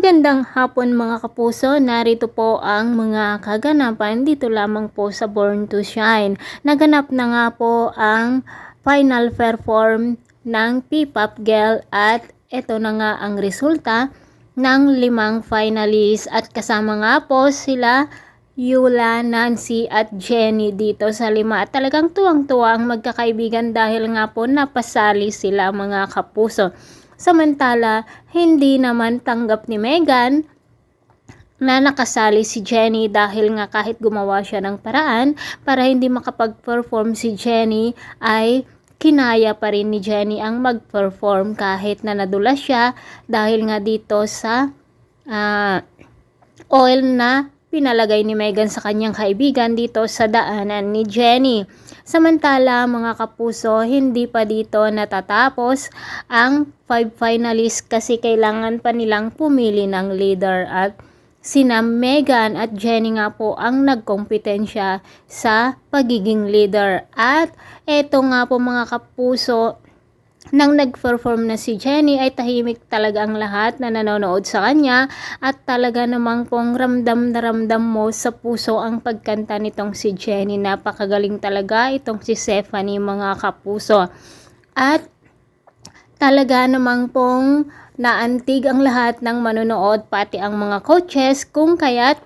Magandang hapon mga kapuso, narito po ang mga kaganapan dito lamang po sa Born to Shine. Naganap na nga po ang final perform ng P-Pop Girl at ito na nga ang resulta ng 5 finalists at kasama nga po sila Yula, Nancy at Jenny dito sa 5 at talagang tuwang-tuwa ang magkakaibigan dahil nga po napasali sila mga kapuso. Samantala, hindi naman tanggap ni Megan na nakasali si Jenny dahil nga kahit gumawa siya ng paraan para hindi makapag-perform si Jenny ay kinaya pa rin ni Jenny ang mag-perform kahit na nadulas siya dahil nga dito sa oil na pinalagay ni Megan sa kanyang kaibigan dito sa daanan ni Jenny. Samantala mga kapuso, hindi pa dito natatapos ang 5 finalists kasi kailangan pa nilang pumili ng leader at sina Megan at Jenny nga po ang nagkompetensya sa pagiging leader. At eto nga po mga kapuso, nang nag-perform na si Jenny ay tahimik talaga ang lahat na nanonood sa kanya at talaga namang pong ramdam na ramdam mo sa puso ang pagkanta nitong si Jenny. Napakagaling talaga itong si Stephanie mga kapuso. At talaga namang pong naantig ang lahat ng manonood pati ang mga coaches kung kaya't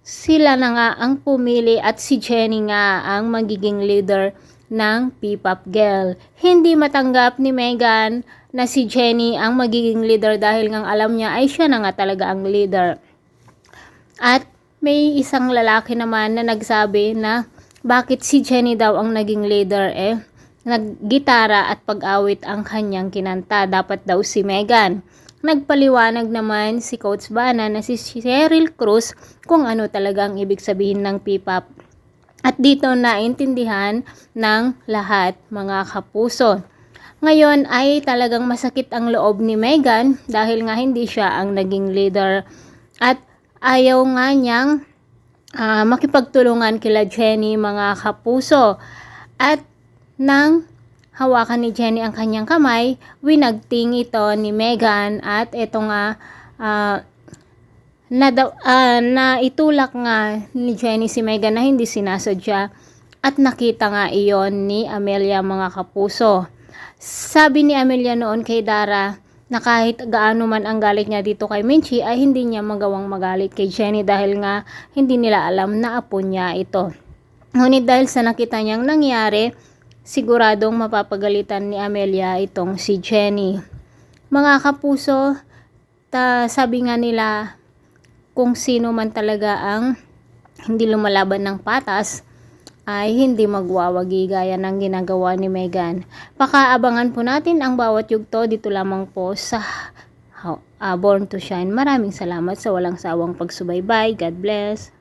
sila na nga ang pumili at si Jenny nga ang magiging leader ng P-Pop Girl. Hindi matanggap ni Megan na si Jenny ang magiging leader dahil ngang alam niya ay siya na nga talaga ang leader. At may isang lalaki naman na nagsabi na bakit si Jenny daw ang naging leader, naggitara at pag-awit ang kanyang kinanta, dapat daw si Megan. Nagpaliwanag naman si Coach Bana na si Cheryl Cruz kung ano talaga ang ibig sabihin ng P-Pop. At dito naintindihan ng lahat mga kapuso. Ngayon ay talagang masakit ang loob ni Megan dahil nga hindi siya ang naging leader. At ayaw nga niyang makipagtulungan kila Jenny mga kapuso. At nang hawakan ni Jenny ang kanyang kamay, winagting ito ni Megan at ito nga na itulak nga ni Jenny si Megan na hindi sinasadya at nakita nga iyon ni Amelia mga kapuso. Sabi ni Amelia noon kay Dara na kahit gaano man ang galit niya dito kay Minchi ay hindi niya magawang magalit kay Jenny dahil nga hindi nila alam na apo niya ito. Ngunit dahil sa nakita niyang nangyari, siguradong mapapagalitan ni Amelia itong si Jenny. Mga kapuso, sabi nga nila kung sino man talaga ang hindi lumalaban ng patas ay hindi magwawagi gaya ng ginagawa ni Megan. Pakaabangan po natin ang bawat yugto dito lamang po sa Born to Shine. Maraming salamat sa walang sawang pagsubaybay. God bless.